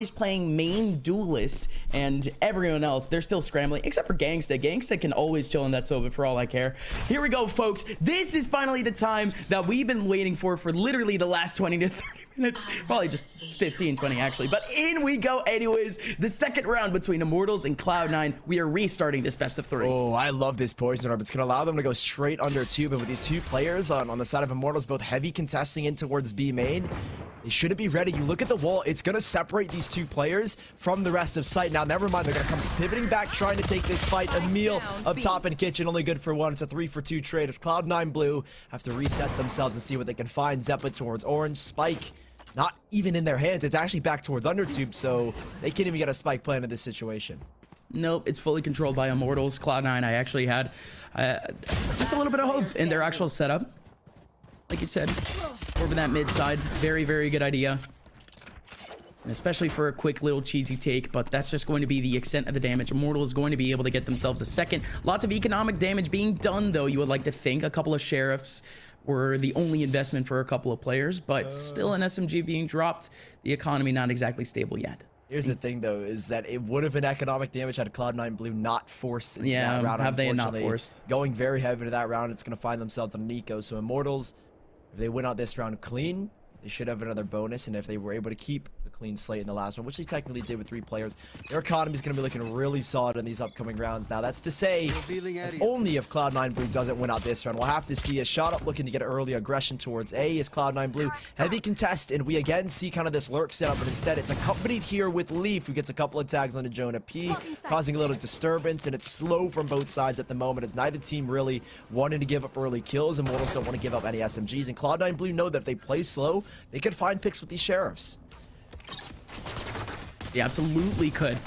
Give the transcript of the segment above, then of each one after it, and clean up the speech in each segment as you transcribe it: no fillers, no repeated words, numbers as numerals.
He's playing main duelist, and everyone else, they're still scrambling, except for Gangsta. Gangsta can always chill in that Sova for all I care. Here we go, folks. This is finally the time that we've been waiting for literally the last 20 to 30 minutes. Probably just 15, 20 actually. But in we go anyways. The second round between Immortals and CLOUD9. We are restarting this best of 3. Oh, I love this poison orb. It's going to allow them to go straight under tube. And with these two players on the side of Immortals, both heavy contesting in towards B main, they shouldn't be ready. You look at the wall, it's going to separate these two players from the rest of site. Now, never mind, they're going to come pivoting back, trying to take this fight. Emil up top in kitchen, only good for one. It's a 3-for-2 trade. As CLOUD9 Blue have to reset themselves and see what they can find. Zeppa towards orange. Spike, not even in their hands. It's actually back towards undertube, so they can't even get a spike plan in this situation. Nope, it's fully controlled by Immortals. CLOUD9, I actually had just a little bit of hope in their actual setup. Like you said, over that mid side, very, very good idea. And especially for a quick little cheesy take, but that's just going to be the extent of the damage. Immortal is going to be able to get themselves a second. Lots of economic damage being done, though. You would like to think a couple of sheriffs were the only investment for a couple of players, but still an SMG being dropped. The economy not exactly stable yet. Here's the thing, though, is that it would have been economic damage had CLOUD9 Blue not forced into that round. Have they not forced? Going very heavy into that round, it's going to find themselves on Nico. So Immortals, if they win out this round clean, they should have another bonus. And if they were able to keep a clean slate in the last one, which they technically did with 3 players, their economy is going to be looking really solid in these upcoming rounds. Now, that's to say, it's only if CLOUD9 Blue doesn't win out this round. We'll have to see. A shot up looking to get early aggression towards A is CLOUD9 Blue. Heavy contest, and we again see kind of this lurk setup, but instead it's accompanied here with Leaf, who gets a couple of tags onto Jonah P, causing a little disturbance, and it's slow from both sides at the moment, as neither team really wanted to give up early kills. Immortals don't want to give up any SMGs, and CLOUD9 Blue know that if they play slow, they could find picks with these sheriffs. They absolutely could,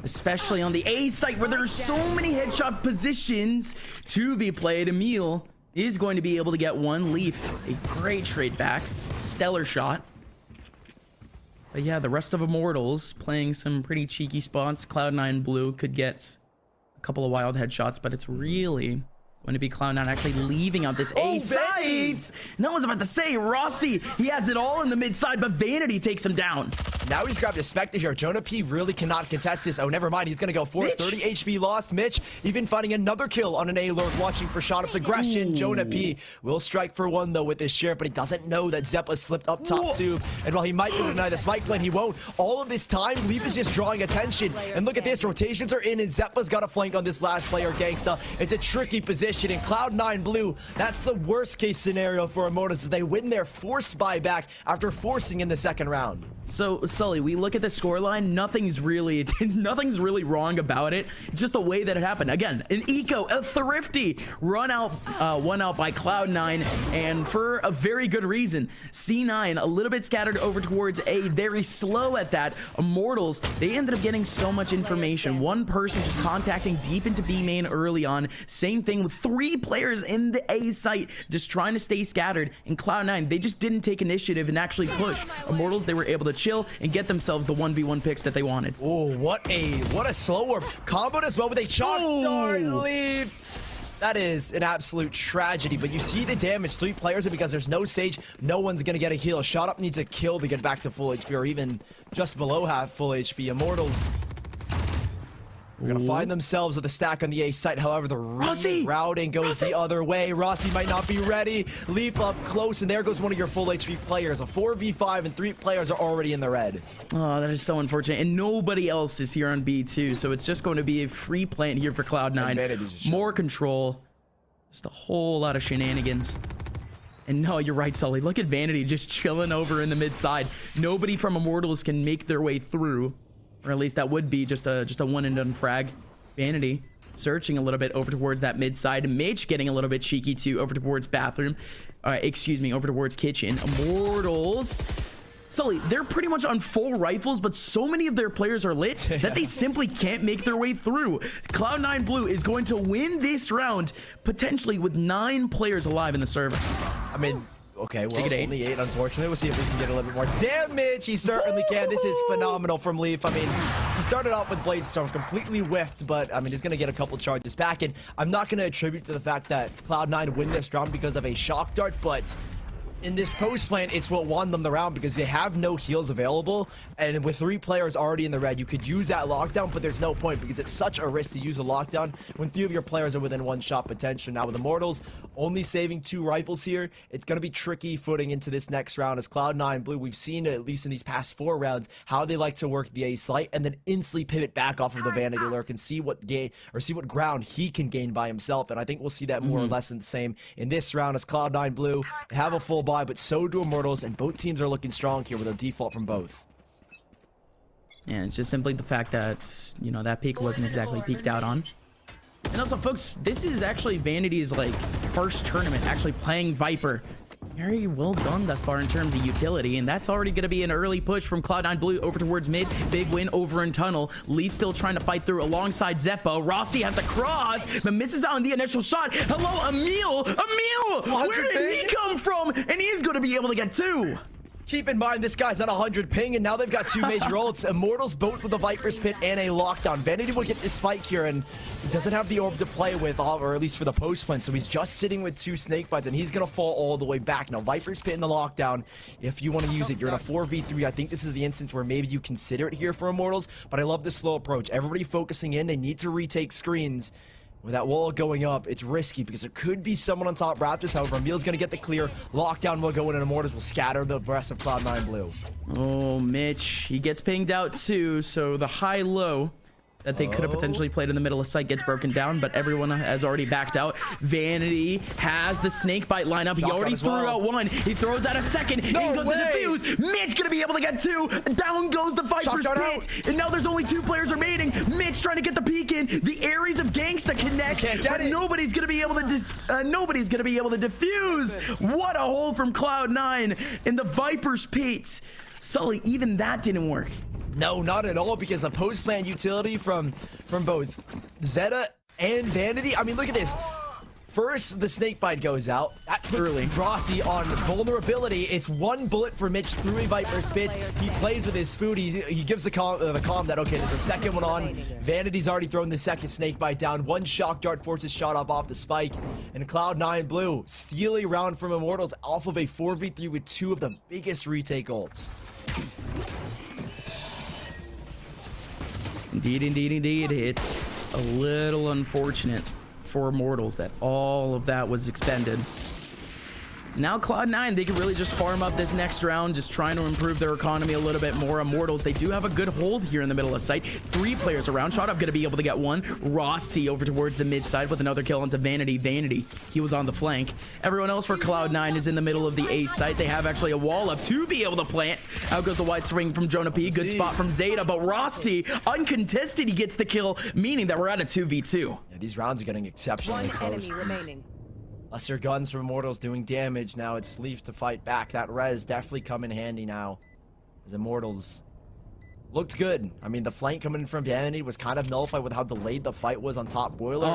especially on the A site where there's so many headshot positions to be played. Emil is going to be able to get one. Leaf, a great trade back, stellar shot. But yeah, the rest of Immortals playing some pretty cheeky spots. CLOUD9 Blue could get a couple of wild headshots, but it's really going to be CLOUD9 actually leaving out this A site. And I was about to say, Rossi, he has it all in the mid side, but Vanity takes him down. Now he's grabbed a Spectre here. Jonah P really cannot contest this. Oh, never mind. He's going to go for it. 30 HP lost. Mitch even finding another kill on an A lurk, watching for shot up's aggression. Ooh. Jonah P will strike for one, though, with his sheriff, but he doesn't know that Zeppa slipped up top too. And while he might deny the spike plan, he won't. All of this time, Leaf is just drawing attention. And look at this. Rotations are in, and Zeppa's got a flank on this last player, Gangsta. It's a tricky position. In CLOUD9 Blue, that's the worst case scenario for Immortals, as they win their forced buyback after forcing in the second round. So Sully, we look at the scoreline, nothing's really wrong about it. It's just the way that it happened. Again, an eco, a thrifty run out, one out by CLOUD9, and for a very good reason. C9 a little bit scattered over towards A, very slow at that. Immortals, they ended up getting so much information. One person just contacting deep into B main early on. Same thing with 3 players in the A site, just trying to stay scattered. And CLOUD9, they just didn't take initiative and actually push. Immortals, they were able to chill and get themselves the 1v1 picks that they wanted. Oh, what a slow orb. Comboed as well with a chalk dart lead. That is an absolute tragedy, but you see the damage. 3 players, and because there's no Sage, no one's going to get a heal. Shot up needs a kill to get back to full HP, or even just below half full HP. Immortals, we're going to find themselves with a stack on the A site. However, the routing goes the other way. Rossi might not be ready. Leap up close, and there goes one of your full HP players. A 4v5, and 3 players are already in the red. Oh, that is so unfortunate. And nobody else is here on B2, so it's just going to be a free plant here for CLOUD9. More control. Just a whole lot of shenanigans. And no, you're right, Sully. Look at Vanity just chilling over in the mid side. Nobody from Immortals can make their way through. Or at least that would be just a one and done frag. Vanity searching a little bit over towards that mid side. Mitch getting a little bit cheeky too over towards bathroom. Over towards kitchen. Immortals, Sully, they're pretty much on full rifles, but so many of their players are lit that they simply can't make their way through. CLOUD9 Blue is going to win this round, potentially with 9 players alive in the server. I mean, okay, well, only 8, unfortunately. We'll see if we can get a little bit more damage. He certainly can. This is phenomenal from Leaf. I mean, he started off with Bladestorm, completely whiffed, but, I mean, he's going to get a couple charges back. And I'm not going to attribute to the fact that CLOUD9 win this round because of a shock dart, but in this post plant, it's what won them the round because they have no heals available, and with 3 players already in the red, you could use that lockdown, but there's no point because it's such a risk to use a lockdown when 3 of your players are within 1 shot potential. Now with Immortals only saving 2 rifles here, it's going to be tricky footing into this next round as Cloud9 Blue, we've seen at least in these past 4 rounds how they like to work the A site and then instantly pivot back off of the Vanity Lurk and see what ground he can gain by himself, and I think we'll see that more or less in the same in this round as Cloud9 Blue have a full buy, but so do Immortals, and both teams are looking strong here with a default from both. Yeah, it's just simply the fact that, you know, that peak wasn't exactly peaked out on. And also, folks, this is actually Vanity's, like, first tournament actually playing Viper. Very well done thus far in terms of utility, and that's already going to be an early push from Cloud9 Blue over towards mid. Big win over in tunnel. Leaf still trying to fight through alongside Zeppo. Rossi has the cross, but misses out on the initial shot. Hello, Emil! Emil! Where did he come from? And he's going to be able to get 2. Keep in mind, this guy's at 100 ping, and now they've got 2 major ults. Immortals both with a Viper's Pit and a lockdown. Vanity will get this spike here, and he doesn't have the orb to play with, or at least for the post plan, so he's just sitting with 2 snake bites, and he's going to fall all the way back. Now, Viper's Pit in the lockdown, if you want to use it, you're in a 4v3. I think this is the instance where maybe you consider it here for Immortals, but I love the slow approach. Everybody focusing in. They need to retake screens. With that wall going up, it's risky because there could be someone on top Raptors. However, Emil's going to get the clear. Lockdown will go in, and Immortals will scatter the rest of Cloud9 Blue. Oh, Mitch. He gets pinged out too, so the high-low that they could have potentially played in the middle of site gets broken down, but everyone has already backed out. Vanity has the snake bite lineup. He already threw out 1. He throws out a second. He goes to defuse. Mitch gonna be able to get 2. Down goes the Viper's Pit. And now there's only 2 players remaining. Mitch trying to get the peek in. The Ares of Gangsta connects, but nobody's gonna be able to defuse. What a hole from Cloud9 in the Viper's Pit. Sully, even that didn't work. No, not at all, because the post-plan utility from both Zeta and Vanity. I mean, look at this. First, the snake bite goes out. That puts Rossi on vulnerability. It's 1 bullet for Mitch through a Viper's Pit. He plays with his food. He gives the calm that, okay, there's a second one on. Vanity's already thrown the second snake bite down. 1 shock dart forces shot off the spike. And Cloud9 Blue steal a round from Immortals off of a 4v3 with 2 of the biggest retake ults. Indeed. It's a little unfortunate for Immortals that all of that was expended. Now Cloud9, they can really just farm up this next round, just trying to improve their economy a little bit more. Immortals, they do have a good hold here in the middle of site. 3 players around. Shot up going to be able to get 1. Rossi over towards the mid side with another kill onto Vanity. He was on the flank. Everyone else for Cloud9 is in the middle of the A site. They have actually a wall up to be able to plant. Out goes the wide swing from Jonah P. Good spot from Zeta, but Rossi, uncontested, he gets the kill, meaning that we're at a 2v2. Yeah, these rounds are getting exceptionally close. 1 enemy remaining. Lesser guns from Immortals doing damage. Now it's Leaf to fight back. That res definitely come in handy now, as Immortals looked good. I mean, the flank coming in from Vanity was kind of nullified with how delayed the fight was on top Boiler.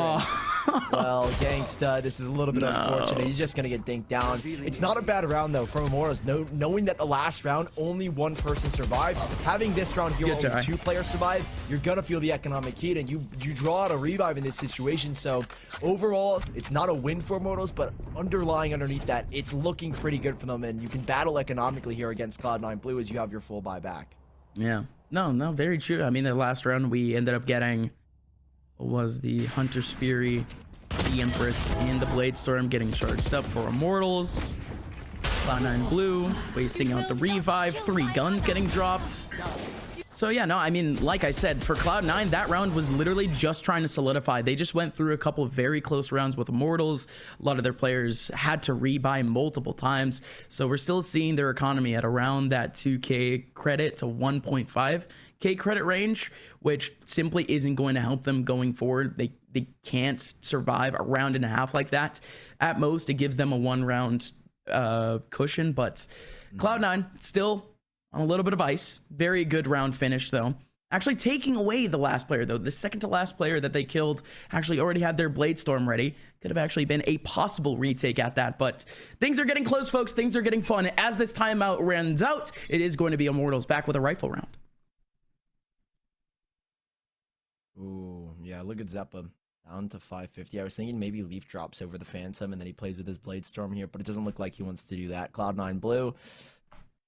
Well, Gangsta, this is a little bit unfortunate. He's just going to get dinked down. It's not a bad round, though, from Immortals. Knowing that the last round, only 1 person survives. Having this round here, only 2 players survive, you're going to feel the economic heat, and you draw out a revive in this situation. So, overall, it's not a win for Immortals, but underlying underneath that, it's looking pretty good for them, and you can battle economically here against Cloud9 Blue as you have your full buyback. Yeah. No, very true. I mean, the last round we ended up getting was the Hunter's Fury, the Empress, and the Blade Storm getting charged up for Immortals. Cloud9 Blue wasting out the revive. 3 guns getting dropped. So yeah, no, I mean, like I said, for Cloud9, that round was literally just trying to solidify. They just went through a couple of very close rounds with Immortals. A lot of their players had to rebuy multiple times. So we're still seeing their economy at around that 2K credit to 1.5K credit range, which simply isn't going to help them going forward. They can't survive a round and a half like that. At most, it gives them a 1 round cushion, but Cloud9 still on a little bit of ice. Very good round finish, though. Actually taking away the last player, though. The second to last player that they killed actually already had their Blade Storm ready. Could have actually been a possible retake at that, but things are getting close, folks. Things are getting fun. As this timeout runs out, it is going to be Immortals back with a rifle round. Ooh, yeah, look at Zeppa. Down to 550. I was thinking maybe Leaf drops over the Phantom and then he plays with his Blade Storm here, but it doesn't look like he wants to do that. Cloud9 blue.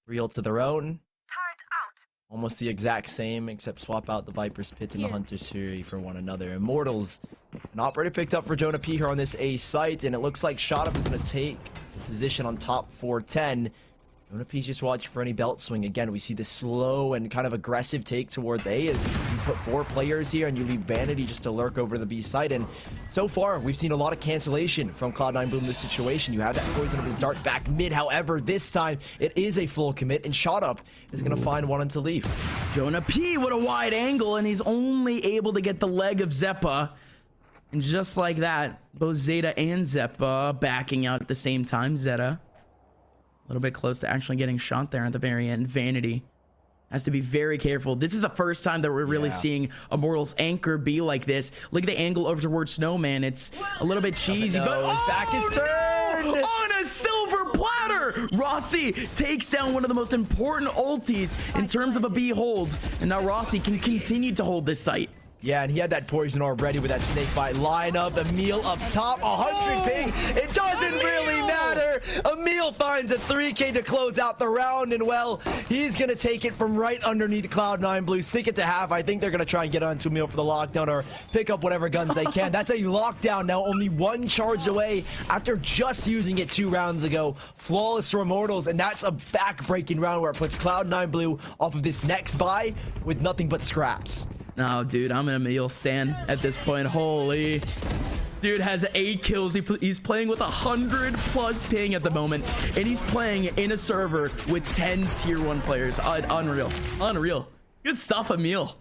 3 ults of their own. Almost the exact same, except swap out the Viper's Pit and the Hunter's Fury for one another. Immortals. An operator picked up for Jonah P here on this A site, and it looks like Shotup is going to take position on top 410. Jonah P's just watching for any belt swing. Again, we see this slow and kind of aggressive take towards A as you put 4 players here and you leave Vanity just to lurk over the B site. And so far, we've seen a lot of cancellation from Cloud9 Blue in this situation. You have that poisonable dart back mid. However, this time it is a full commit, and Shotup is going to find one into Leaf. Jonah P with a wide angle, and he's only able to get the leg of Zeppa. And just like that, both Zeta and Zeppa backing out at the same time. Zeta a little bit close to actually getting shot there at the very end. Vanity has to be very careful. This is the first time that we're really seeing Immortals anchor be like this. Look at the angle over towards Snowman. It's a little bit cheesy, but his back is turned on a silver platter. Rossi takes down one of the most important ultis in terms of a B hold, and now Rossi can continue to hold this site. Yeah, and he had that poison already with that snake bite lineup. Emil up top, 100 ping. It doesn't really matter. Emil finds a 3K to close out the round, and well, he's gonna take it from right underneath Cloud9 Blue, sink it to half. I think they're gonna try and get onto Emil for the lockdown or pick up whatever guns they can. That's a lockdown now, only 1 charge away after just using it 2 rounds ago. Flawless for Immortals, and that's a back-breaking round where it puts Cloud9 Blue off of this next buy with nothing but scraps. No, dude, I'm an Emil stan at this point. Holy. Dude has 8 kills. He's playing with 100+ ping at the moment, and he's playing in a server with 10 tier 1 players. Unreal. Unreal. Good stuff, Emil.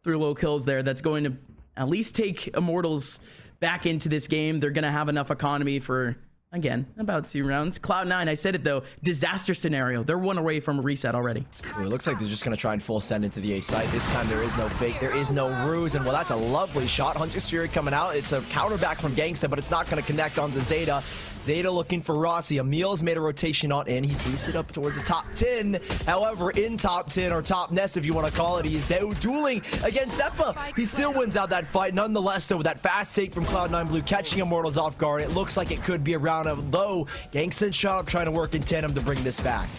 3 low kills there. That's going to at least take Immortals back into this game. They're going to have enough economy for, again, about 2 rounds. Cloud9, I said it though, disaster scenario. They're 1 away from a reset already. Ooh, it looks like they're just going to try and full send into the A site. This time there is no fake, there is no ruse, and well, that's a lovely shot. Hunter's Fury coming out. It's a counter back from Gangsta, but it's not going to connect onto Zeta. Zeta looking for Rossi. Emil's made a rotation on in. He's boosted up towards the top 10. However, in top 10 or top nest, if you want to call it, he's dueling against Zeppa. He still wins out that fight. Nonetheless, though, with that fast take from Cloud9 Blue, catching Immortals off guard, it looks like it could be a round of low. Gangsta and Shotup trying to work in tandem to bring this back.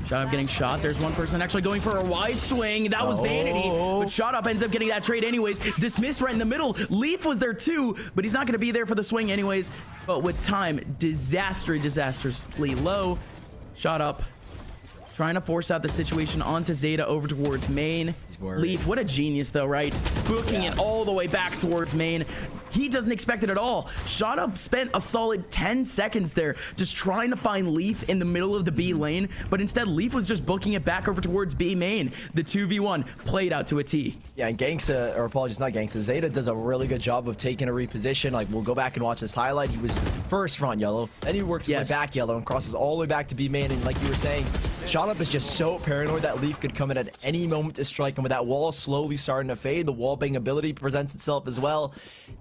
Shotup getting shot. There's one person actually going for a wide swing. That was Vanity, but Shotup ends up getting that trade anyways. Dismissed right in the middle. Leaf was there too, but he's not going to be there for the swing anyways. But with time, disastrously low. Shotup trying to force out the situation onto Zeta over towards main. Leaf, what a genius though, right? Booking it all the way back towards main. He doesn't expect it at all. Shotup spent a solid 10 seconds there just trying to find Leaf in the middle of the B lane, but instead Leaf was just booking it back over towards B main. The 2v1 played out to a T. Yeah, and Gangsta, or apologies, not Gangsta, Zeta does a really good job of taking a reposition. Like, we'll go back and watch this highlight. He was first front yellow, then he works his way back yellow and crosses all the way back to B main, and like you were saying, Shotup is just so paranoid that Leaf could come in at any moment to strike him. With that wall slowly starting to fade, the wall bang ability presents itself as well.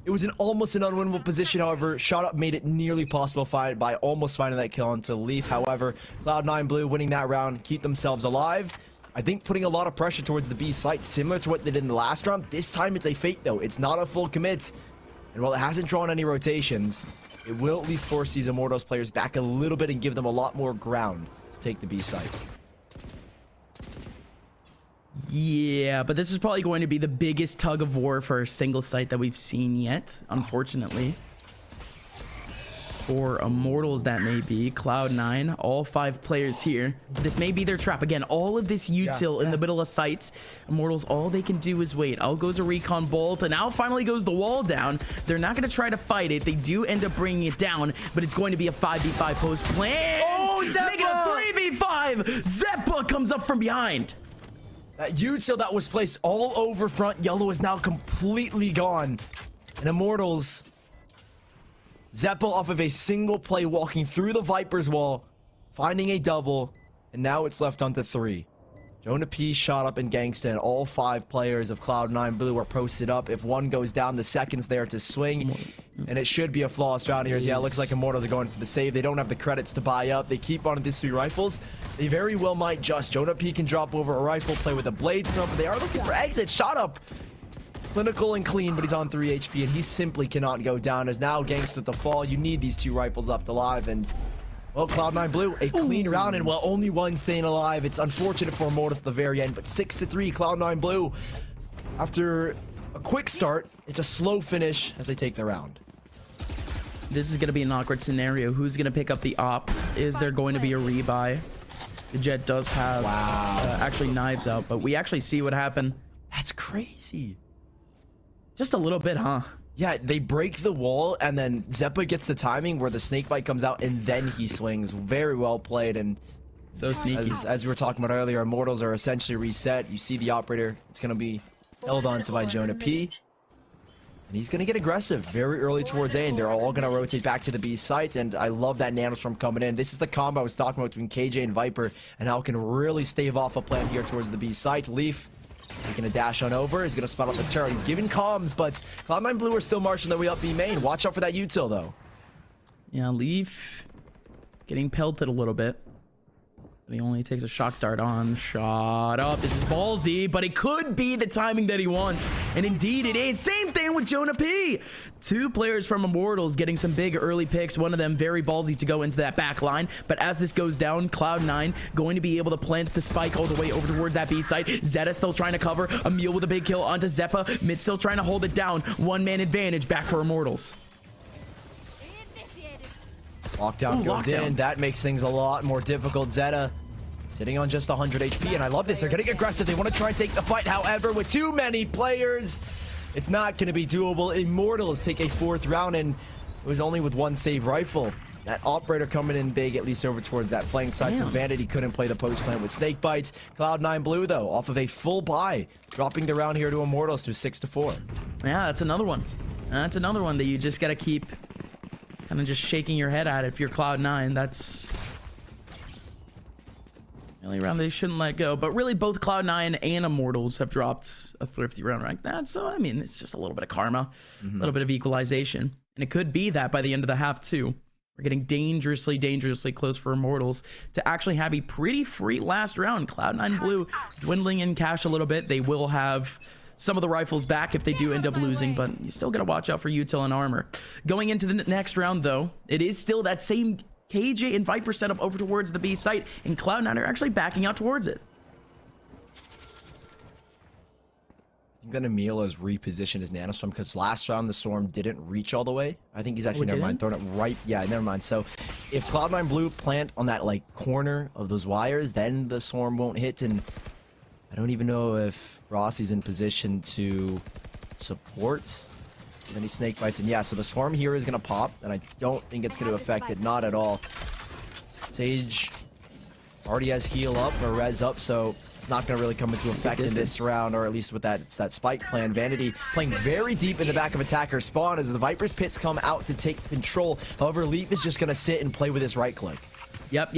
It was almost an unwinnable position. However, Shotup made it nearly possible by almost finding that kill onto Leaf. However, Cloud9 Blue winning that round, keep themselves alive. I think putting a lot of pressure towards the B site, similar to what they did in the last round. This time it's a fake though. It's not a full commit. And while it hasn't drawn any rotations, it will at least force these Immortals players back a little bit and give them a lot more ground to take the B site. Yeah, but this is probably going to be the biggest tug of war for a single site that we've seen yet, unfortunately. For Immortals, that may be. Cloud9, all 5 players here. This may be their trap. Again, all of this util in the middle of sites. Immortals, all they can do is wait. Out goes a recon bolt, and now finally goes the wall down. They're not going to try to fight it. They do end up bringing it down, but it's going to be a 5v5 post plan. Oh, Zeppa! Make it a 3v5. Zeppa comes up from behind. That util that was placed all over front yellow is now completely gone. And Immortals, Zeppa off of a single play, walking through the Viper's wall, finding a double, and now it's left onto 3. Jonah P, Shotup, and Gangsta, and all 5 players of Cloud9 Blue are posted up. If one goes down, the second's there to swing, and it should be a flawless round here. Yeah, it looks like Immortals are going for the save. They don't have the credits to buy up. They keep on these 3 rifles. They very well might just. Jonah P can drop over a rifle, play with a blade storm, but they are looking for exits. Shotup clinical and clean, but he's on 3 HP, and he simply cannot go down. As now Gangsta at the fall, you need these 2 rifles left alive, and well, Cloud9 Blue, a clean round, and well, only one staying alive. It's unfortunate for Immortals at the very end, but 6-3, Cloud9 Blue. After a quick start, it's a slow finish as they take the round. This is going to be an awkward scenario. Who's going to pick up the op? Is there going to be a rebuy? The Jet does have actually knives out, but we actually see what happened. That's crazy. Just a little bit, huh? Yeah, they break the wall, and then Zeppa gets the timing where the snake bite comes out, and then he swings. Very well played, and so sneaky. As we were talking about earlier, Immortals are essentially reset. You see the operator. It's going to be held on to by Jonah P. And he's going to get aggressive very early towards A, and they're all going to rotate back to the B site, and I love that Nanostorm coming in. This is the combo I was talking about between KJ and Viper, and how it can really stave off a plan here towards the B site. Leaf taking a dash on over. He's going to spot out the turret. He's giving comms, but Cloud9 Blue are still marching their way up B main. Watch out for that util, though. Yeah, Leaf getting pelted a little bit. But he only takes a shock dart on. Shot up. This is ballsy, but it could be the timing that he wants. And indeed it is. Same thing with Jonah P. 2 players from Immortals getting some big early picks. One of them very ballsy to go into that back line. But as this goes down, Cloud9 going to be able to plant the spike all the way over towards that B site. Zeta still trying to cover. Emil with a big kill onto Zeppa. Mid still trying to hold it down. 1-man advantage back for Immortals. Lockdown goes in. That makes things a lot more difficult. Zeta sitting on just 100 HP, and I love this. They're getting aggressive. They want to try and take the fight. However, with too many players, it's not going to be doable. Immortals take a 4th round, and it was only with 1 save rifle. That operator coming in big, at least over towards that flank side. So Vanity couldn't play the post plant with snake bites. Cloud9 Blue, though, off of a full buy, dropping the round here to Immortals to 6-4. Yeah, that's another one. That's another one that you just got to keep kind of just shaking your head at. If you're Cloud9, that's really round they shouldn't let go. But really, both Cloud9 and Immortals have dropped a thrifty round like that. So, I mean, it's just a little bit of karma, a little bit of equalization. And it could be that by the end of the half, too. We're getting dangerously, dangerously close for Immortals to actually have a pretty free last round. Cloud9 Blue dwindling in cash a little bit. They will have some of the rifles back if they do end up losing, but you still got to watch out for util and armor. Going into the next round, though, it is still that same KJ and Viper setup over towards the B site, and Cloud9 are actually backing out towards it. I think that Emil has repositioned his Nanostorm because last round the Storm didn't reach all the way. I think he's actually, never mind, thrown it right. Yeah, never mind. So if Cloud9 Blue plant on that like corner of those wires, then the Storm won't hit, and I don't even know if Rossi's in position to support. And then he snake bites, and yeah, so the Swarm here is going to pop, and I don't think it's going to affect it, not at all. Sage already has heal up or res up, so it's not going to really come into effect in this round, or at least with that spike plan. Vanity playing very deep in the back of attacker spawn as the Viper's pits come out to take control. However, Leaf is just going to sit and play with his right click. Yep.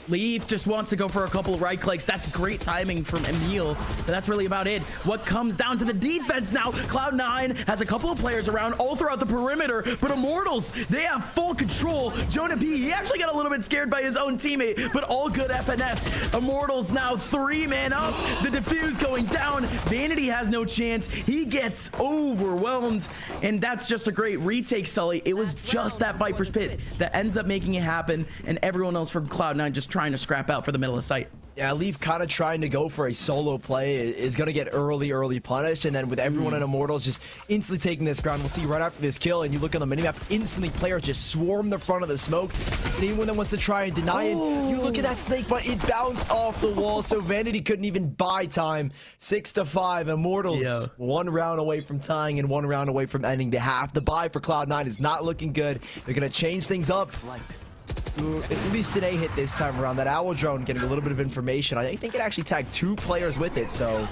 Leaf just wants to go for a couple of right clicks. That's great timing from Emil, but that's really about it. What comes down to the defense now, Cloud9 has a couple of players around all throughout the perimeter, but Immortals, they have full control. Jonah P, he actually got a little bit scared by his own teammate, but all good FNS. Immortals now 3-man up, the defuse going down. Vanity has no chance. He gets overwhelmed, and that's just a great retake, Sully. It was just that Viper's pit that ends up making it happen, and everyone else from Cloud9 just trying to scrap out for the middle of site. Yeah, Leaf kind of trying to go for a solo play is going to get early punished, and then with everyone in Immortals just instantly taking this ground, we'll see right after this kill, and you look on the minimap, instantly players just swarm the front of the smoke, and anyone that wants to try and deny it, you look at that snake, but it bounced off the wall, so Vanity couldn't even buy time. 6-5, Immortals 1 round away from tying and 1 round away from ending the half. The buy for Cloud9 is not looking good. They're going to change things up. At least today hit this time around. That owl drone getting a little bit of information. I think it actually tagged 2 players with it, so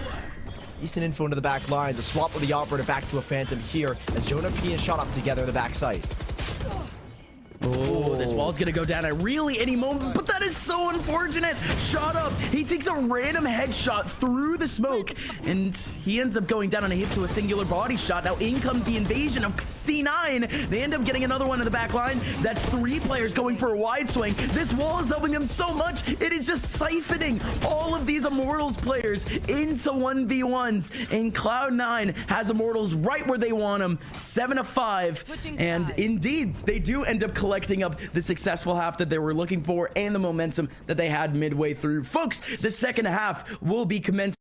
decent info into the back lines. A swap with the operator back to a Phantom here as Jonah P and shot up together in the back site. Oh, this wall's gonna go down at really any moment, but that is so unfortunate. Shot up. He takes a random headshot through the smoke, and he ends up going down on a hit to a singular body shot. Now in comes the invasion of C9. They end up getting another one in the back line. That's 3 players going for a wide swing. This wall is helping them so much. It is just siphoning all of these Immortals players into 1v1s, and CLOUD9 has Immortals right where they want them, 7-5, and indeed they do end up collecting up the successful half that they were looking for and the momentum that they had midway through. Folks, the second half will be commencing.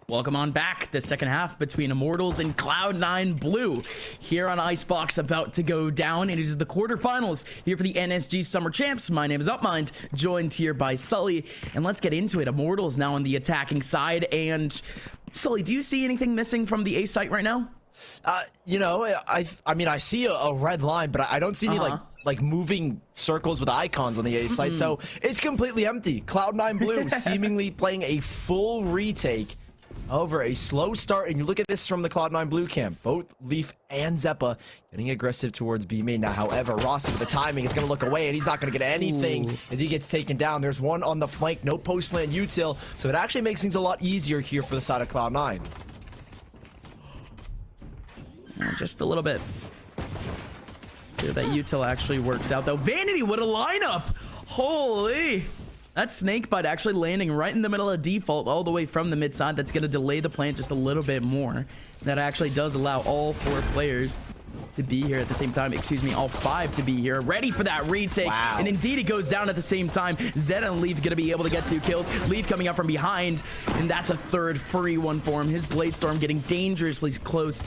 Welcome on back. The second half between Immortals and CLOUD9 Blue here on Icebox, about to go down. It is the quarterfinals here for the NSG Summer Champs. My name is Upmind, joined here by Sully, and let's get into it. Immortals now on the attacking side, and Sully, do you see anything missing from the A site right now? You know, I mean, I see a red line, but I don't see any like moving circles with icons on the A site, so it's completely empty. CLOUD9 Blue seemingly playing a full retake over a slow start, and you look at this from the CLOUD9 Blue camp. Both Leaf and Zeppa getting aggressive towards B main. Now, however, Rossi with the timing is going to look away, and he's not going to get anything as he gets taken down. There's one on the flank, no post-plant util, so it actually makes things a lot easier here for the side of CLOUD9. Just a little bit. See if that util actually works out, though. Vanity, what a lineup! Holy! That snake bite actually landing right in the middle of default all the way from the mid side. That's going to delay the plant just a little bit more. That actually does allow all 4 players to be here at the same time. Excuse me, all 5 to be here, ready for that retake. Wow. And indeed, it goes down at the same time. Zed and Leaf going to be able to get 2 kills. Leaf coming up from behind, and that's a third free one for him. His Blade Storm getting dangerously close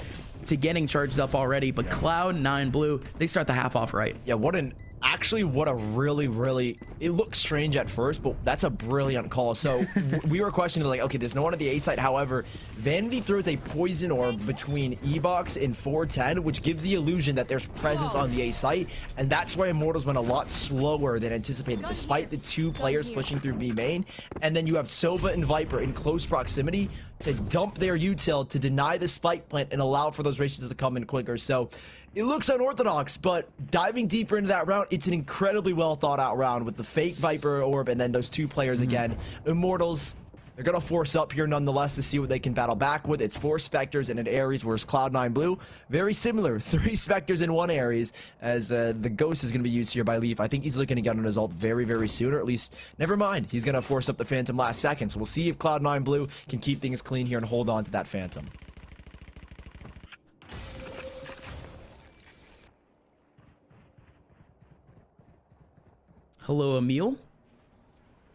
to getting charged up already, but CLOUD9 Blue, they start the half off right. Yeah, what a really, it looks strange at first, but that's a brilliant call. So we were questioning, like, okay, there's no one at the A site. However, Vanity throws a poison orb between E-Box and 410, which gives the illusion that there's presence on the A site, and that's why Immortals went a lot slower than anticipated, despite the 2 players pushing through B main. And then you have Sova and Viper in close proximity to dump their util to deny the spike plant and allow for those races to come in quicker. So it looks unorthodox, but diving deeper into that round, it's an incredibly well thought out round with the fake Viper orb and then those 2 players again. Immortals They're going to force up here nonetheless to see what they can battle back with. It's 4 Spectres and an Ares, whereas Cloud9 Blue, very similar. 3 Spectres and 1 Ares, as the Ghost is going to be used here by Leaf. I think he's looking to get an ult very, very soon, or at least, never mind. He's going to force up the Phantom last second. So we'll see if Cloud9 Blue can keep things clean here and hold on to that Phantom. Hello, Emil.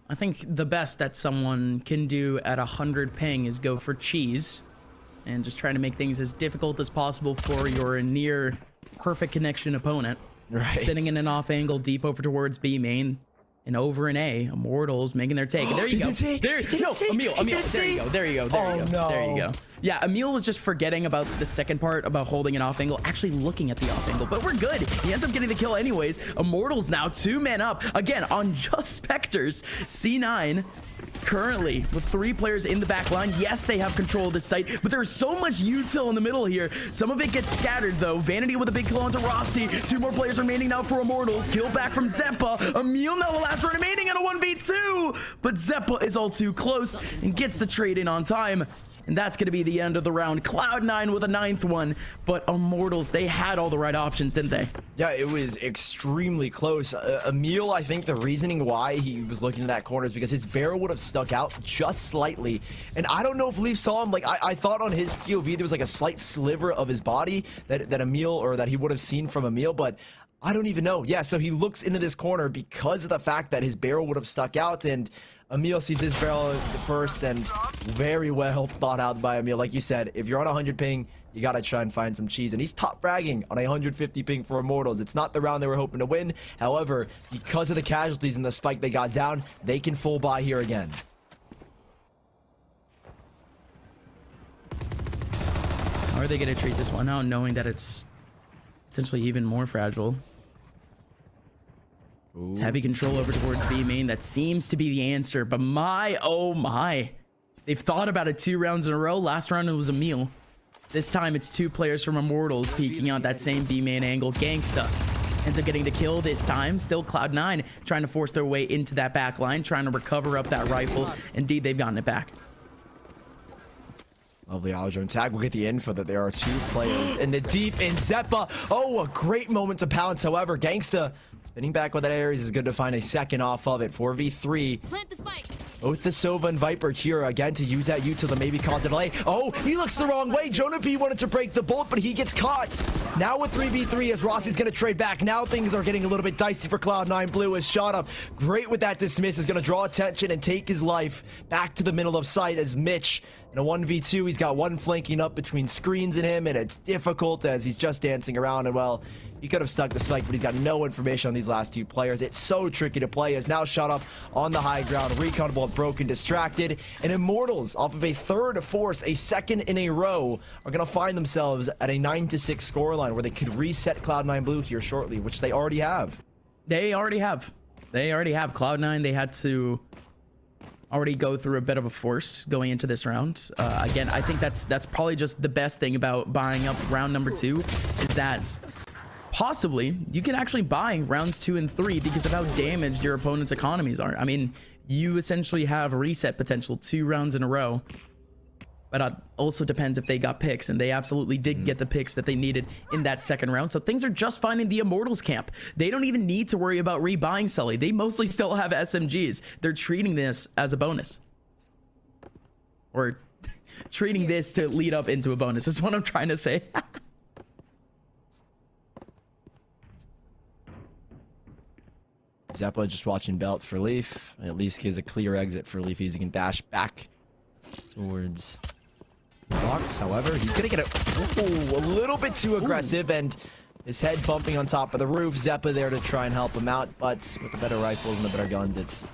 I think the best that someone can do at 100 ping is go for cheese and just try to make things as difficult as possible for your near perfect connection opponent. Right. Sitting in an off angle deep over towards B main and over in A. Immortals making their take. And there you go. Emil, there you go. There you go. Yeah, Emil was just forgetting about the second part about holding an off angle, actually looking at the off angle, but we're good. He ends up getting the kill anyways. Immortals now 2 men up again on just Spectres. C9 currently with 3 players in the back line. Yes, they have control of this site, but there's so much util in the middle here. Some of it gets scattered though. Vanity with a big kill onto Rossi. 2 more players remaining now for Immortals. Kill back from Zeppa. Emil now the last one remaining in a 1v2, but Zeppa is all too close and gets the trade in on time. And that's going to be the end of the round. Cloud9 with a 9th one, but Immortals, they had all the right options, didn't they? Yeah, it was extremely close. Emil, I think the reasoning why he was looking in that corner is because his barrel would have stuck out just slightly. And I don't know if Leaf saw him. Like, I thought on his POV, there was like a slight sliver of his body that Emil, or that he would have seen from Emil, but I don't even know. Yeah, so he looks into this corner because of the fact that his barrel would have stuck out, and Emil sees his barrel first, and very well thought out by Emil. Like you said, if you're on 100 ping, you gotta try and find some cheese. And he's top fragging on 150 ping for Immortals. It's not the round they were hoping to win. However, because of the casualties and the spike they got down, they can full buy here again. How are they gonna treat this one out, knowing that it's potentially even more fragile? It's heavy control over towards B main. That seems to be the answer, but oh my. They've thought about it 2 rounds in a row. Last round it was Emil. This time it's 2 players from Immortals peeking out that same B main angle. Gangsta ends up getting the kill this time. Still Cloud9 trying to force their way into that back line, trying to recover up that rifle. Indeed, they've gotten it back. Lovely Aljo tag. We'll get the info that there are 2 players in the deep in Zeppa. Oh, a great moment to pounce. However, Gangsta spinning back with that Ares is good to find a second off of it. 4v3. Plant the spike. Both the Sova and Viper here again to use that util to maybe cause a delay. Oh, he looks the wrong way. Jonah P wanted to break the bolt, but he gets caught. Now with 3v3 as Rossi's going to trade back. Now things are getting a little bit dicey for Cloud9 Blue as shot up. Great with that dismiss. Is going to draw attention and take his life back to the middle of sight as Mitch in a 1v2. He's got 1 flanking up between screens and him, and it's difficult as he's just dancing around. And well, he could have stuck the spike, but he's got no information on these last 2 players. It's so tricky to play. As now shot up on the high ground. Recon ball broken, distracted. And Immortals, off of a 3rd force, a 2nd in a row, are going to find themselves at a 9-6 scoreline where they could reset Cloud9 Blue here shortly, which they already have. They already have. Cloud9, they had to already go through a bit of a force going into this round. Again, I think that's probably just the best thing about buying up round number 2 is that possibly you can actually buy rounds 2 and 3 because of how damaged your opponent's economies are. I mean, you essentially have reset potential 2 rounds in a row, but also depends if they got picks, and they absolutely did get the picks that they needed in that 2nd round. So things are just fine in the Immortals camp. They don't even need to worry about rebuying Sully. They mostly still have SMGs. They're treating this as a bonus, or treating this to lead up into a bonus is what I'm trying to say. Zeppa just watching belt for Leaf. At least gives a clear exit for Leaf. He can dash back towards the box. However, he's going to get a little bit too aggressive, and his head bumping on top of the roof. Zeppa there to try and help him out, but with the better rifles and the better guns, it's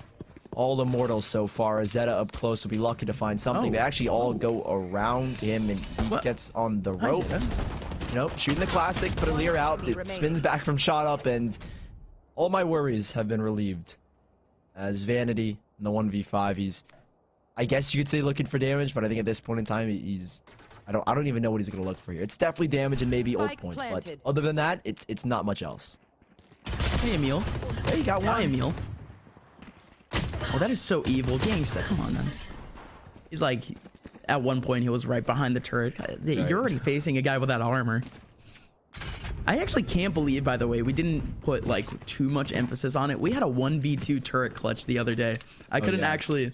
all Immortals so far. Zeta up close will be lucky to find something. They actually all go around him, and he gets on the rope. You know, shooting the classic, put a leer out. It spins back from shot up, and all my worries have been relieved. As Vanity in the 1v5, he's, I guess you could say, looking for damage, but I think at this point in time, he's, I don't even know what he's gonna look for here. It's definitely damage and maybe ult points, but other than that, it's not much else. Hey, Emil. Hey, you got one. Hi, Emil. Oh, that is so evil. Gangsta, come on, man. He's like, at one point he was right behind the turret. You're already facing a guy with that armor. I actually can't believe, by the way, we didn't put like too much emphasis on it. We had a 1v2 turret clutch the other day. I couldn't actually...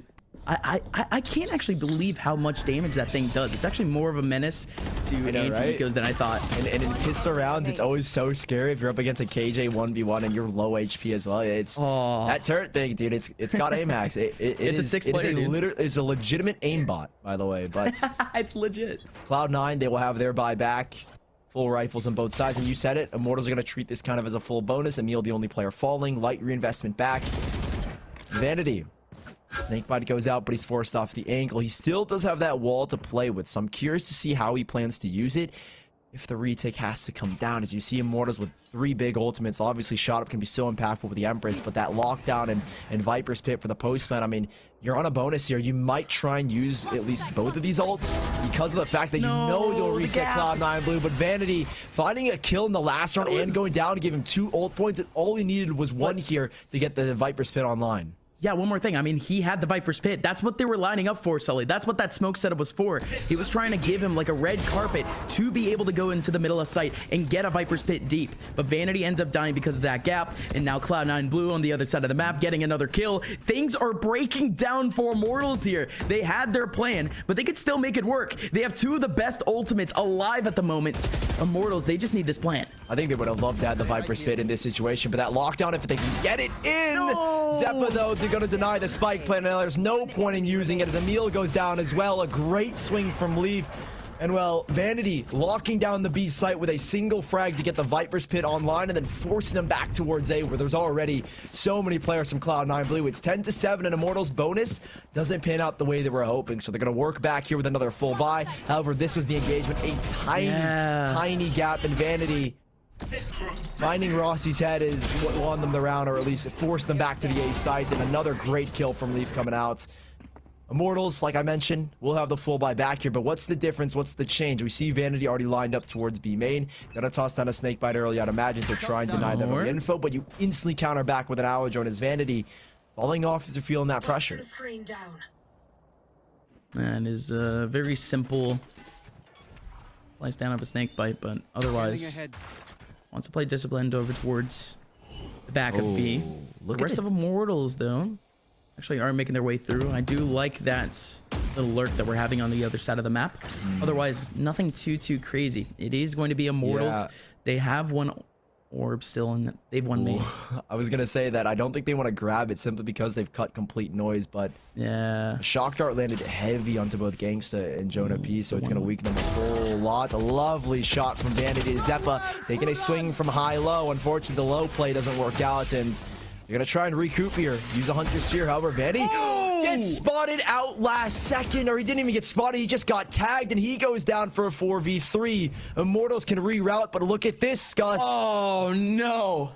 I can't actually believe how much damage that thing does. It's actually more of a menace to anti-ecos than I thought. And in pistol rounds, it's always so scary if you're up against a KJ 1v1 and you're low HP as well. It's that turret thing, dude. It's got aim hacks. It's a six-player, dude. It's a legitimate aimbot, by the way. But it's legit. CLOUD9, they will have their buyback. Full rifles on both sides, and you said it. Immortals are going to treat this kind of as a full bonus. Emil, the only player falling. Light reinvestment back. Vanity. Snakebite goes out, but he's forced off the ankle. He still does have that wall to play with, so I'm curious to see how he plans to use it. If the retake has to come down, as you see Immortals with 3 big ultimates. Obviously, shot up can be so impactful with the Empress, but that lockdown and Viper's Pit for the postman, I mean, you're on a bonus here. You might try and use at least both of these ults because of the fact that you know you'll reset CLOUD9 blue. But Vanity finding a kill in the last round and going down to give him 2 ult points, and all he needed was 1 here to get the Viper's Pit online. Yeah, one more thing. I mean, he had the Viper's Pit. That's what they were lining up for, Sully. That's what that smoke setup was for. He was trying to give him like a red carpet to be able to go into the middle of sight and get a Viper's Pit deep. But Vanity ends up dying because of that gap. And now CLOUD9 blue on the other side of the map getting another kill. Things are breaking down for Immortals here. They had their plan, but they could still make it work. They have 2 of the best ultimates alive at the moment. Immortals, they just need this plan. I think they would have loved to have the Viper's Pit in this situation, but that lockdown, if they can get it in. Zeppa, though, they're going to deny the spike plan. Now there's no point in using it as Emil goes down as well. A great swing from Leaf. And well, Vanity locking down the B site with a single frag to get the Viper's Pit online and then forcing them back towards A, where there's already so many players from CLOUD9 blue. It's 10-7 and Immortals bonus doesn't pan out the way they were hoping. So they're going to work back here with another full buy. However, this was the engagement. A tiny gap in Vanity. Finding Rossi's head is what won them the round, or at least forced them back to the A site. And another great kill from Leaf coming out. Immortals, like I mentioned, will have the full buy back here, but what's the difference? What's the change? We see Vanity already lined up towards B main. Gotta toss down a Snakebite early. I'd imagine to try and deny them the info, but you instantly counter back with an hour drone as Vanity falling off as they're feeling that pressure. And is very simple. Lies down of a Snakebite, but otherwise wants to play disciplined over towards the back of B. The rest of Immortals, though, actually are making their way through. I do like that little lurk that we're having on the other side of the map. Otherwise, nothing too crazy. It is going to be Immortals. They have 1 orb still, and they've won main. I was gonna say that I don't think they want to grab it simply because they've cut complete noise, but yeah, shock dart landed heavy onto both Gangsta and Jonah P, so it's gonna weaken them a whole lot. A lovely shot from Vanity. Zeppa taking a swing from high-low. Unfortunately, the low play doesn't work out, and they're gonna try and recoup here. Use a Hunter's Seer. However, Vanity gets spotted out last second, or he didn't even get spotted. He just got tagged, and he goes down for a 4v3. Immortals can reroute, but look at this, Scust. Oh, no.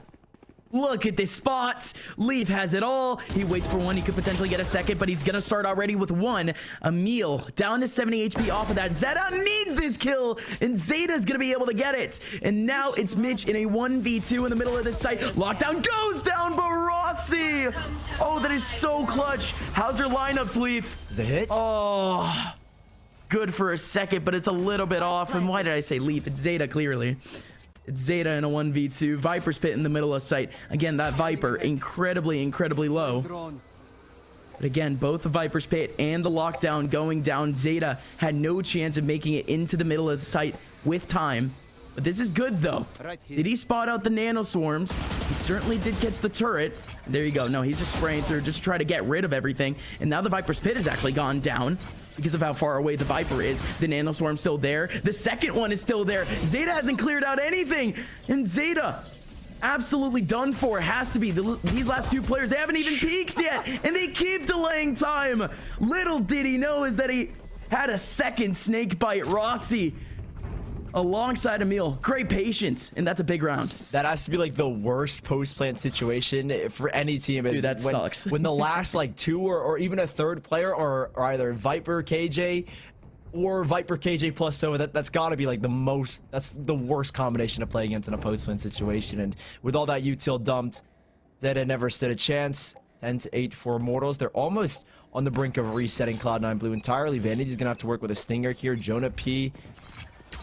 Look at this spot. Leaf has it all. He waits for 1. He could potentially get a second, but he's going to start already with 1. Emil down to 70 HP off of that. Zeta needs this kill, and Zeta's going to be able to get it. And now it's Mitch in a 1v2 in the middle of this site. Lockdown goes down, but Rossi. Oh, that is so clutch. How's your lineups, Leaf? Is it hit? Oh, good for a second, but it's a little bit off. And why did I say Leaf? It's Zeta, clearly. It's Zeta in a 1v2. Viper's Pit in the middle of sight. Again, that Viper, incredibly low. But again, both the Viper's Pit and the lockdown going down. Zeta had no chance of making it into the middle of sight with time. But this is good, though. Did he spot out the nano swarms? He certainly did catch the turret. There you go. No, he's just spraying through just to try to get rid of everything. And now the Viper's Pit has actually gone down because of how far away the Viper is. The nano swarm's still there. The second one is still there. Zeta hasn't cleared out anything. And Zeta, absolutely done for. Has to be. These last 2 players, they haven't even peaked yet. And they keep delaying time. Little did he know is that he had a second Snakebite. Rossi alongside Emil. Great patience, and that's a big round. That has to be like the worst post-plant situation for any team. Dude, that sucks. When the last like 2 or even a third player are either Viper KJ or Viper KJ plus Sova, that's got to be like that's the worst combination to play against in a post-plant situation. And with all that util dumped, Zeta never stood a chance. 10-8 for Immortals. They're almost on the brink of resetting Cloud9 Blue entirely. Vanity's gonna have to work with a Stinger here. Jonah P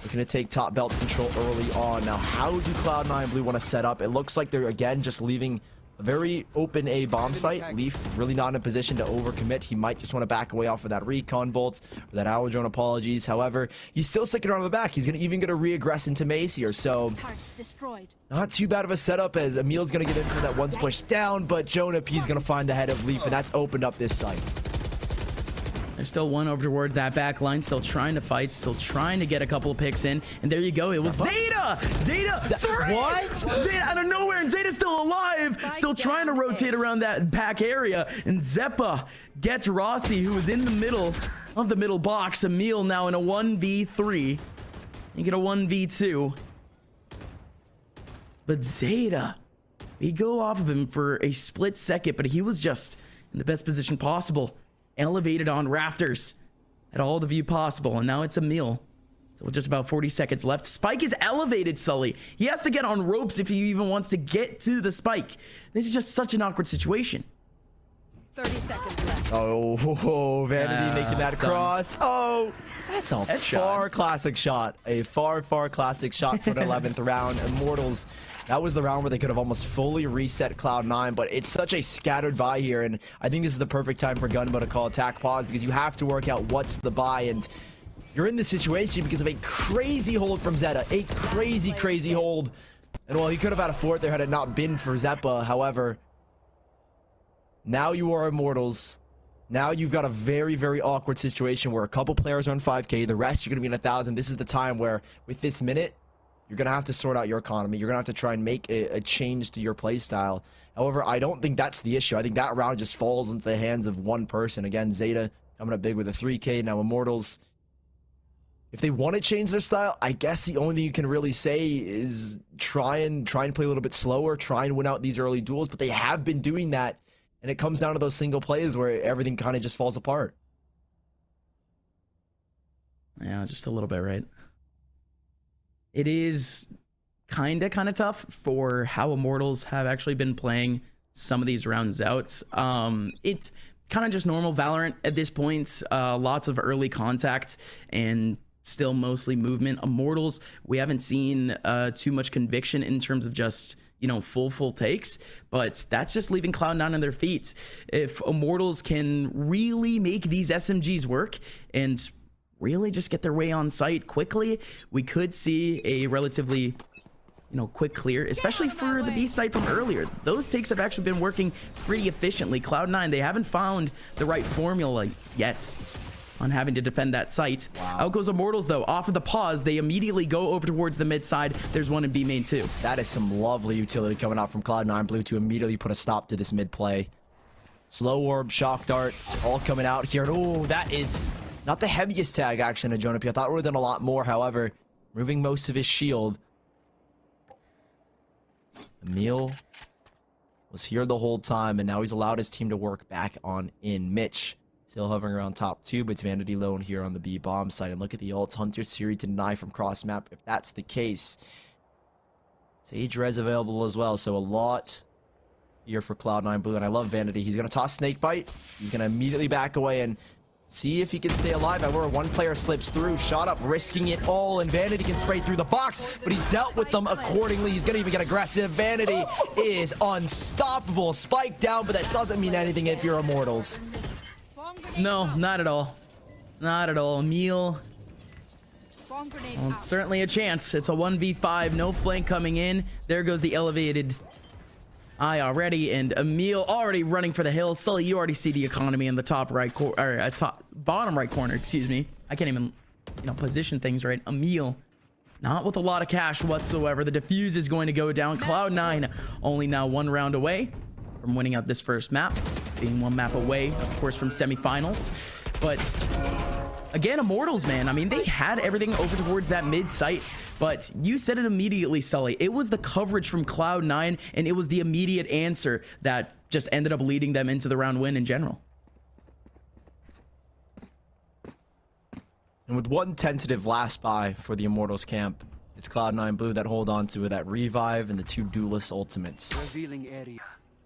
looking to take top belt control early on. Now, how do Cloud9 Blue want to set up? It looks like they're, again, just leaving a very open A bomb site. Leaf really not in a position to overcommit. He might just want to back away off of that recon bolt, or that hour drone, apologies. However, he's still sticking around the back. He's even gonna re-aggress into maze here, so not too bad of a setup, as Emil's gonna get in for that once push down, but Jonah P's gonna find the head of Leaf, and that's opened up this site. There's still one over towards that back line, still trying to fight, still trying to get a couple of picks in. And there you go. It was Zeta! Zeta! What? Zeta out of nowhere, and Zeta's still alive! Still trying to rotate around that back area. And Zeppa gets Rossi, who was in the middle of the middle box. Emil now in a 1v3. You get a 1v2. But Zeta, we go off of him for a split second, but he was just in the best position possible. Elevated on rafters at all the view possible, and now it's Emil. So with just about 40 seconds left, Spike is elevated, Sully. He has to get on ropes if he even wants to get to the Spike. This is just such an awkward situation. 30 seconds left. Oh, Vanity making that cross. Oh, that's a far classic shot. A far classic shot for the 11th round. Immortals, that was the round where they could have almost fully reset Cloud9, but it's such a scattered buy here, and I think this is the perfect time for Gunbo to call attack pause, because you have to work out what's the buy, and you're in this situation because of a crazy hold from Zeta. A crazy hold. And well, he could have had a fourth there had it not been for Zeppa. However, now you are Immortals. Now you've got a very awkward situation where a couple players are on 5K, the rest you're going to be in 1,000. This is the time where, with this minute, you're going to have to sort out your economy. You're going to have to try and make a change to your play style. However, I don't think that's the issue. I think that round just falls into the hands of one person. Again, Zeta coming up big with a 3K. Now Immortals, if they want to change their style, I guess the only thing you can really say is try and play a little bit slower, try and win out these early duels, but they have been doing that. And it comes down to those single plays where everything kind of just falls apart. Yeah, just a little bit, right? It is kind of tough for how Immortals have actually been playing some of these rounds out. It's kind of just normal Valorant at this point. Lots of early contact and still mostly movement. Immortals, we haven't seen too much conviction in terms of just, you know, full takes, but that's just leaving Cloud9 on their feet. If Immortals can really make these SMGs work and really just get their way on site quickly, we could see a relatively, you know, quick clear, especially for the B site from earlier. Those takes have actually been working pretty efficiently. Cloud9, they haven't found the right formula yet on having to defend that site. Wow. Out goes Immortals, though. Off of the pause, they immediately go over towards the mid side. There's one in B main, too. That is some lovely utility coming out from Cloud9 Blue to immediately put a stop to this mid play. Slow orb, shock dart, all coming out here. Oh, that is not the heaviest tag action of Jonah P. I thought we would have done a lot more. However, removing most of his shield. Emil was here the whole time, and now he's allowed his team to work back on in. Mitch still hovering around top 2, but it's Vanity lone here on the B bomb side. And look at the ults. Hunter Siri to deny from cross map. If that's the case, Sage Res available as well. So a lot here for Cloud9 Blue. And I love Vanity. He's going to toss Snakebite. He's going to immediately back away and see if he can stay alive. However, one player slips through, shot up, risking it all, and Vanity can spray through the box, but he's dealt with them accordingly. He's going to even get aggressive. Vanity is unstoppable. Spike down, but that doesn't mean anything if you're Immortals. No, not at all. Not at all. Emil, well, it's certainly a chance. It's a 1v5, no flank coming in. There goes the elevated eye already, and Emil already running for the hill. Sully, you already see the economy in the top right corner, or bottom right corner, excuse me. I can't even, you know, position things right. Emil, not with a lot of cash whatsoever. The defuse is going to go down. Cloud9 only now one round away from winning out this first map, being one map away, of course, from semifinals. But again, Immortals, man, I mean, they had everything over towards that mid site, but you said it immediately, Sully. It was the coverage from Cloud9, and it was the immediate answer that just ended up leading them into the round win in general. And with one tentative last buy for the Immortals camp, it's Cloud9 Blue that hold on to that revive and the 2 duelist ultimates. Revealing area.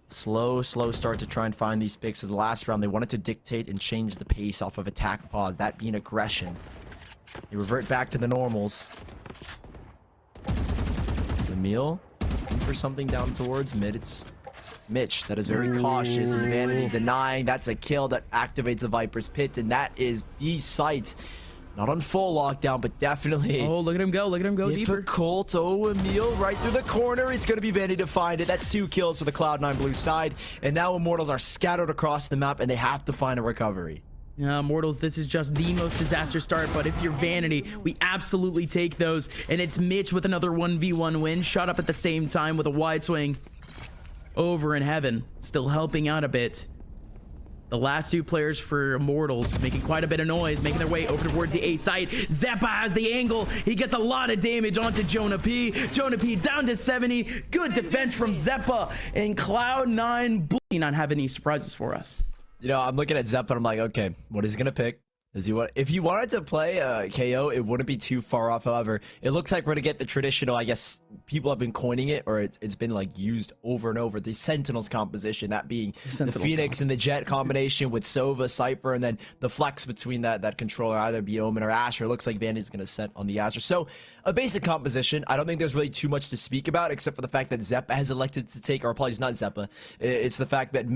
Slow start to try and find these picks. The last round, they wanted to dictate and change the pace off of attack pause, that being aggression. They revert back to the normals. Emil looking for something down towards mid. It's Mitch that is very cautious, and Vanity denying. That's a kill that activates the Viper's Pit, and that is B site. Not on full lockdown, but definitely. Oh, look at him go. Look at him go deeper. Difficult. Oh, Emil right through the corner. It's going to be Vanity to find it. That's 2 kills for the Cloud9 blue side. And now Immortals are scattered across the map, and they have to find a recovery. Yeah, Immortals, this is just the most disaster start, but if you're Vanity, we absolutely take those. And it's Mitch with another 1v1 win, shot up at the same time with a wide swing over in heaven, still helping out a bit. The last 2 players for Immortals making quite a bit of noise, making their way over towards the A site. Zeppa has the angle. He gets a lot of damage onto Jonah P. Jonah P down to 70. Good defense from Zeppa, and Cloud9 not have any surprises for us. You know, I'm looking at Zeppa and I'm like, okay, what is he gonna pick? If he wanted to play KO, it wouldn't be too far off. However, it looks like we're gonna get the traditional, I guess people have been coining it, or it's been like used over and over, the Sentinels composition, that being the Phoenix and the Jet combination with Sova, Cypher, and then the flex between that controller, either be Omen or Asher. It looks like Vanity's gonna set on the Asher. So a basic composition. I don't think there's really too much to speak about, except for the fact that Zeppa has elected to take, or apologies, not Zeppa. It's the fact that